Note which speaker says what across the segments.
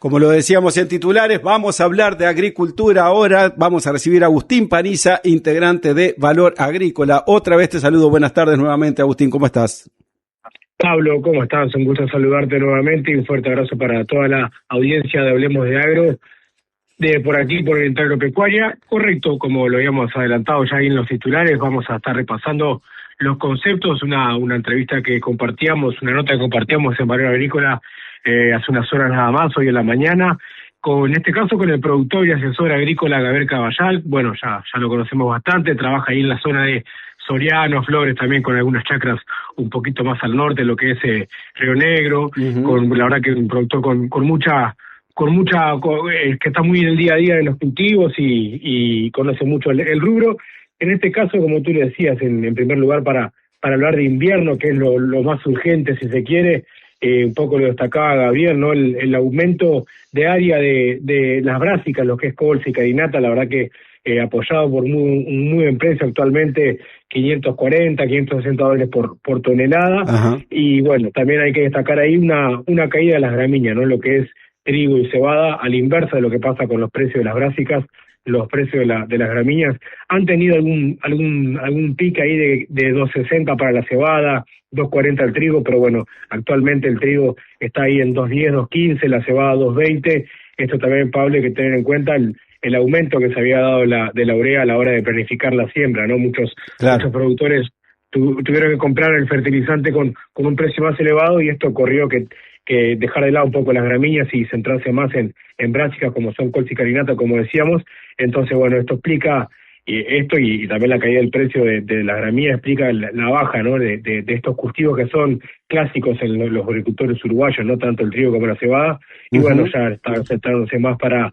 Speaker 1: Como lo decíamos en titulares, vamos a hablar de agricultura ahora. Vamos a recibir a Agustín Paniza, integrante de Valor Agrícola. Otra vez te saludo. Buenas tardes nuevamente, Agustín. ¿Cómo estás?
Speaker 2: Pablo, ¿cómo estás? Un gusto saludarte nuevamente y un fuerte abrazo para toda la audiencia de Hablemos de Agro, de por aquí, por Oriental Agropecuaria. Correcto, como lo habíamos adelantado ya ahí en los titulares, vamos a estar repasando los conceptos, una entrevista que compartíamos, una nota que compartíamos en Valor Agrícola hace unas horas nada más, hoy en la mañana, en este caso con el productor y asesor agrícola Gabriel Carballal. Bueno, ya lo conocemos bastante, trabaja ahí en la zona de Soriano, Flores, también con algunas chacras un poquito más al norte, lo que es Río Negro, con la verdad que un productor con mucha que está muy en el día a día de los cultivos y conoce mucho el rubro. En este caso, como tú le decías, en primer lugar para hablar de invierno, que es lo más urgente si se quiere, un poco lo destacaba Gabriel, ¿no? El aumento de área de las brásicas, lo que es colza y carinata, la verdad que apoyado por un muy buen precio actualmente, $540, $560 por tonelada. Ajá. Y bueno, también hay que destacar ahí una caída de las gramíneas, ¿no? Lo que es trigo y cebada, a la inversa de lo que pasa con los precios de las brásicas. Los precios de las gramíneas han tenido algún pico ahí de 2.60 para la cebada, 2.40 el trigo, pero bueno, actualmente el trigo está ahí en 2.10, 2.15, la cebada 2.20. Esto también, Pablo, hay que tener en cuenta el aumento que se había dado de la urea a la hora de planificar la siembra, ¿no? Muchos productores tuvieron que comprar el fertilizante con un precio más elevado, y esto ocurrió que dejar de lado un poco las gramíneas y centrarse más en brásicas como son colza y carinata, como decíamos. Entonces, bueno, esto explica esto y también la caída del precio de las gramíneas explica la baja, ¿no? de estos cultivos que son clásicos en los agricultores uruguayos, no tanto el trigo como la cebada. Y bueno, ya está centrándose más para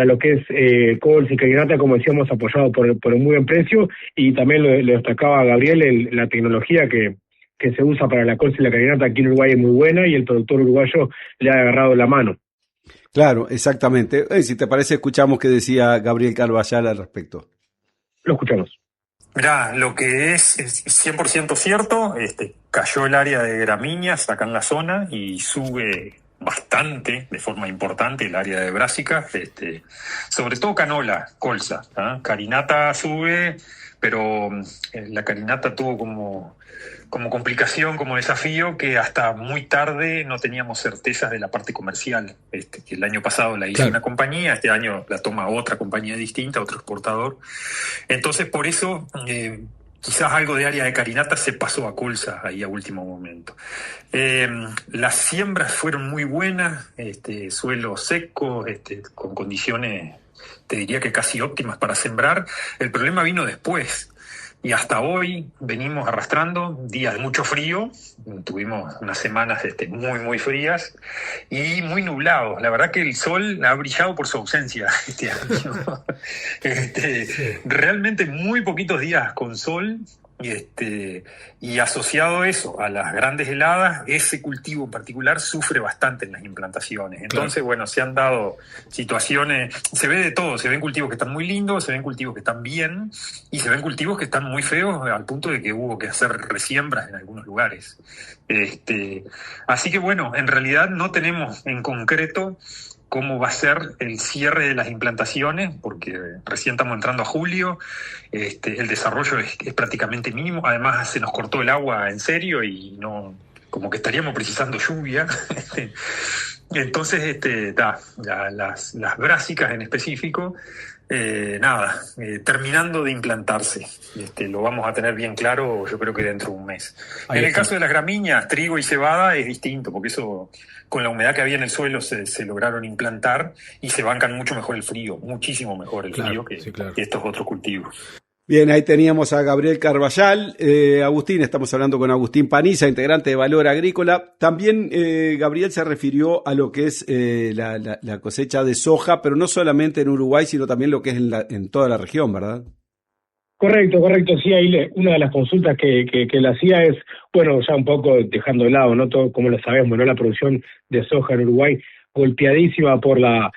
Speaker 2: lo que es colza y carinata, como decíamos, apoyado por un muy buen precio. Y también lo destacaba Gabriel, la tecnología que se usa para la colza y la carinata aquí en Uruguay es muy buena, y el productor uruguayo le ha agarrado la mano.
Speaker 1: Claro, exactamente. Si te parece, escuchamos qué decía Gabriel Carballal al respecto.
Speaker 2: Lo escuchamos.
Speaker 3: Mirá, lo que es 100% cierto, cayó el área de gramíneas acá en la zona y sube bastante, de forma importante, el área de brásicas, sobre todo canola, colza, ¿eh? Carinata sube, pero la carinata tuvo como complicación, como desafío, que hasta muy tarde no teníamos certezas de la parte comercial. Que el año pasado la hizo una compañía, este año la toma otra compañía distinta, otro exportador. Entonces, por eso, quizás algo de área de carinata se pasó a colza ahí a último momento. Las siembras fueron muy buenas, suelos secos, con condiciones, te diría que casi óptimas para sembrar. El problema vino después. Y hasta hoy venimos arrastrando días de mucho frío, tuvimos unas semanas muy, muy frías y muy nublados. La verdad que el sol ha brillado por su ausencia este año. Realmente muy poquitos días con sol, y asociado a eso, a las grandes heladas, ese cultivo en particular sufre bastante en las implantaciones. Entonces, bueno, se han dado situaciones, se ve de todo, se ven cultivos que están muy lindos, se ven cultivos que están bien, y se ven cultivos que están muy feos, al punto de que hubo que hacer resiembras en algunos lugares. Así que bueno, en realidad no tenemos en concreto cómo va a ser el cierre de las implantaciones, porque recién estamos entrando a julio, el desarrollo es prácticamente mínimo, además se nos cortó el agua en serio y no, como que estaríamos precisando lluvia. Entonces, las brásicas en específico, terminando de implantarse. Lo vamos a tener bien claro, yo creo que dentro de un mes. En el caso de las gramíneas, trigo y cebada es distinto, porque eso, con la humedad que había en el suelo, se lograron implantar y se bancan mucho mejor el frío, muchísimo mejor el frío que estos otros cultivos.
Speaker 1: Bien, ahí teníamos a Gabriel Carballal. Agustín, estamos hablando con Agustín Paniza, integrante de Valor Agrícola. También Gabriel se refirió a lo que es la cosecha de soja, pero no solamente en Uruguay, sino también lo que es en toda la región, ¿verdad?
Speaker 2: Correcto, sí, ahí una de las consultas que le hacía es, bueno, ya un poco dejando de lado, ¿no? Todo, como lo sabemos, ¿no? La producción de soja en Uruguay golpeadísima por la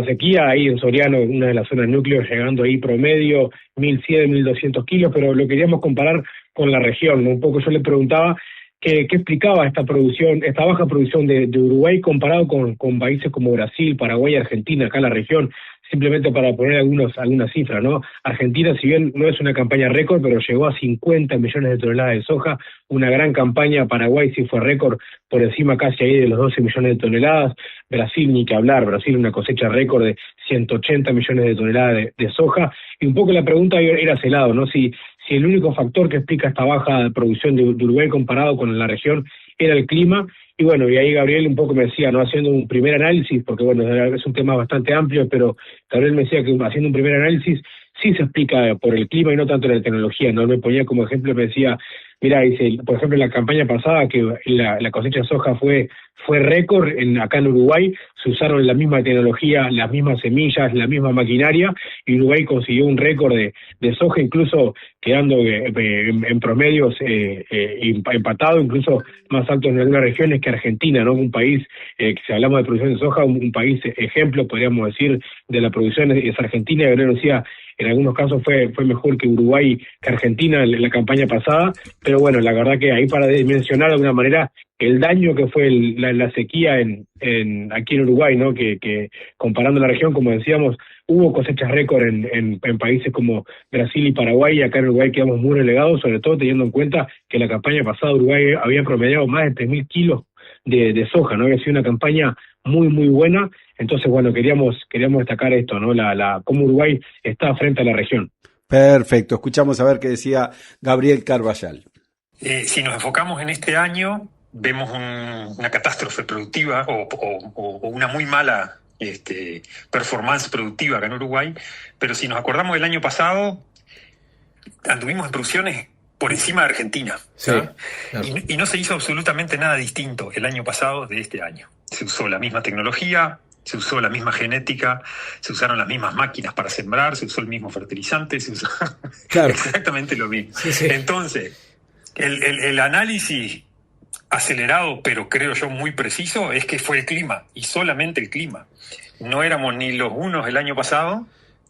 Speaker 2: sequía, ahí en Soriano, una de las zonas núcleos, llegando ahí promedio 1.100, 1.200 kilos, pero lo queríamos comparar con la región, ¿no? Un poco yo le preguntaba que explicaba esta baja producción de Uruguay comparado con países como Brasil, Paraguay, Argentina, acá en la región. Simplemente para poner algunas cifras, ¿no? Argentina, si bien no es una campaña récord, pero llegó a 50 millones de toneladas de soja, una gran campaña. Paraguay sí fue récord, por encima casi ahí de los 12 millones de toneladas. Brasil, ni que hablar, Brasil una cosecha récord de 180 millones de toneladas de soja. Y un poco la pregunta era hacia el lado, ¿no? Si el único factor que explica esta baja producción de Uruguay comparado con la región era el clima. Y bueno, y ahí Gabriel un poco me decía, ¿no? Haciendo un primer análisis, porque bueno, es un tema bastante amplio, pero Gabriel me decía que haciendo un primer análisis sí se explica por el clima y no tanto la tecnología, ¿no? Me ponía como ejemplo, me decía, mira, dice, por ejemplo, en la campaña pasada que la cosecha de soja fue récord acá en Uruguay, se usaron la misma tecnología, las mismas semillas, la misma maquinaria, y Uruguay consiguió un récord de soja, incluso quedando en promedios empatado, incluso más altos en algunas regiones que Argentina, ¿no? Un país, que si hablamos de producción de soja, un país ejemplo, podríamos decir, de la producción es Argentina. Gabriel decía, en algunos casos fue mejor que Uruguay, que Argentina en la campaña pasada, pero bueno, la verdad que ahí para dimensionar de alguna manera el daño que fue la sequía aquí en Uruguay, ¿no? Que comparando la región, como decíamos, hubo cosechas récord en países como Brasil y Paraguay, y acá en Uruguay quedamos muy relegados, sobre todo teniendo en cuenta que la campaña pasada Uruguay había promediado más de 3.000 kilos de soja, ¿no? Había sido una campaña muy, muy buena. Entonces, bueno, queríamos destacar esto, ¿no? Cómo Uruguay está frente a la región.
Speaker 1: Perfecto. Escuchamos a ver qué decía Gabriel Carballal.
Speaker 3: Si nos enfocamos en este año, vemos una catástrofe productiva o una muy mala performance productiva acá en Uruguay, pero si nos acordamos del año pasado, anduvimos en producciones por encima de Argentina, sí, claro. Y no se hizo absolutamente nada distinto el año pasado de este año. Se usó la misma tecnología, se usó la misma genética, se usaron las mismas máquinas para sembrar, se usó el mismo fertilizante, se usó claro. Exactamente lo mismo. Sí, sí. Entonces, el análisis acelerado, pero creo yo muy preciso, es que fue el clima, y solamente el clima. No éramos ni los unos el año pasado,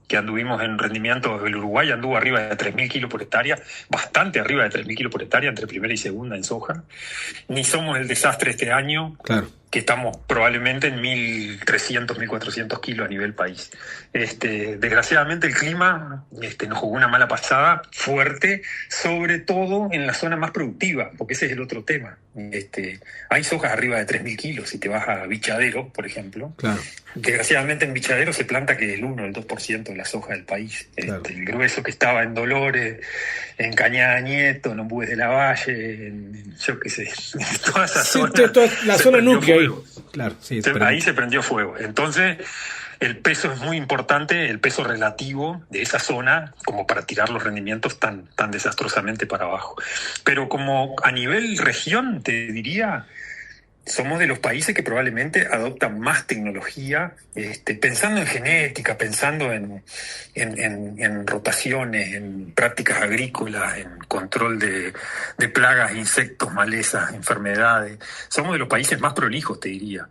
Speaker 3: que anduvimos en rendimiento, el Uruguay anduvo arriba de 3.000 kilos por hectárea, bastante arriba de 3.000 kilos por hectárea entre primera y segunda en soja, ni somos el desastre este año, claro, que estamos probablemente en 1.300, 1.400 kilos a nivel país. Desgraciadamente el clima nos jugó una mala pasada fuerte, sobre todo en la zona más productiva, porque ese es el otro tema. Hay sojas arriba de 3.000 kilos, si te vas a Bichadero, por ejemplo. Claro. Desgraciadamente en Bichadero se planta que el 1 o el 2% de la soja del país. Claro. El grueso que estaba en Dolores, en Cañada Nieto, en Ombúes de la Valle, yo qué sé, en toda esa zona.
Speaker 4: Toda la zona núclea ahí. Claro, sí,
Speaker 3: ahí se prendió fuego. Entonces, el peso es muy importante, el peso relativo de esa zona, como para tirar los rendimientos tan desastrosamente para abajo. Pero como a nivel región, te diría, somos de los países que probablemente adoptan más tecnología, pensando en genética, pensando en rotaciones, en prácticas agrícolas, en control de plagas, insectos, malezas, enfermedades. Somos de los países más prolijos, te diría.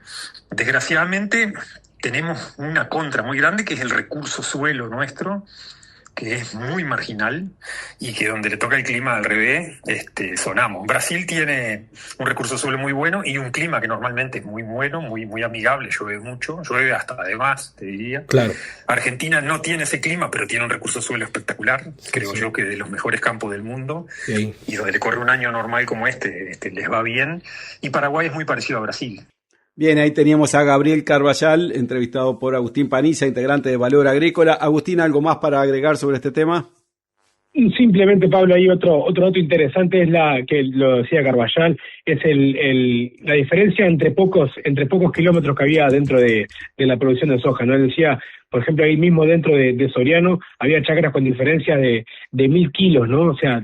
Speaker 3: Desgraciadamente, tenemos una contra muy grande, que es el recurso suelo nuestro, que es muy marginal y que donde le toca el clima al revés, sonamos. Brasil tiene un recurso suelo muy bueno y un clima que normalmente es muy bueno, muy, muy amigable, llueve mucho, llueve hasta además, te diría. Claro. Argentina no tiene ese clima, pero tiene un recurso suelo espectacular, sí, creo yo que de los mejores campos del mundo, sí. Y donde le corre un año normal como les va bien. Y Paraguay es muy parecido a Brasil.
Speaker 1: Bien, ahí teníamos a Gabriel Carballal, entrevistado por Agustín Paniza, integrante de Valor Agrícola. Agustín, ¿algo más para agregar sobre este tema?
Speaker 2: Simplemente, Pablo, hay otro dato interesante, es que lo decía Carballal, es la diferencia entre pocos kilómetros que había dentro de la producción de soja, ¿no? Él decía, por ejemplo, ahí mismo dentro de Soriano había chacras con diferencias de 1.000 kilos, ¿no? O sea,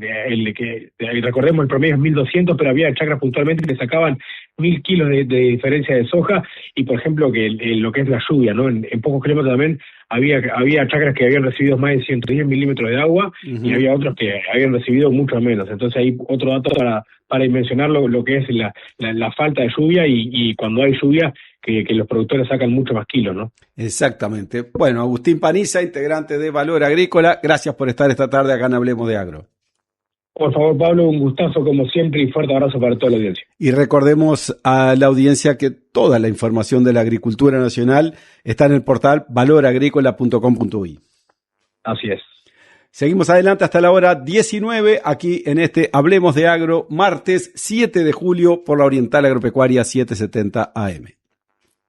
Speaker 2: recordemos el promedio es 1.200, pero había chacras puntualmente que sacaban 1.000 kilos de diferencia de soja, y por ejemplo que lo que es la lluvia, ¿no? En pocos kilómetros también había chacras que habían recibido más de 110 milímetros de agua, uh-huh, y había otros que habían recibido mucho menos. Entonces hay otro dato para dimensionar lo que es la falta de lluvia, y cuando hay lluvia que los productores sacan mucho más kilos, ¿no?
Speaker 1: Exactamente. Bueno, Agustín Paniza, integrante de Valor Agrícola, gracias por estar esta tarde acá en Hablemos de Agro.
Speaker 2: Por favor, Pablo, un gustazo como siempre y fuerte abrazo para toda la audiencia.
Speaker 1: Y recordemos a la audiencia que toda la información de la agricultura nacional está en el portal valoragricola.com.uy.
Speaker 2: Así es.
Speaker 1: Seguimos adelante hasta la hora 19, aquí en este Hablemos de Agro, martes 7 de julio por la Oriental Agropecuaria 770 AM.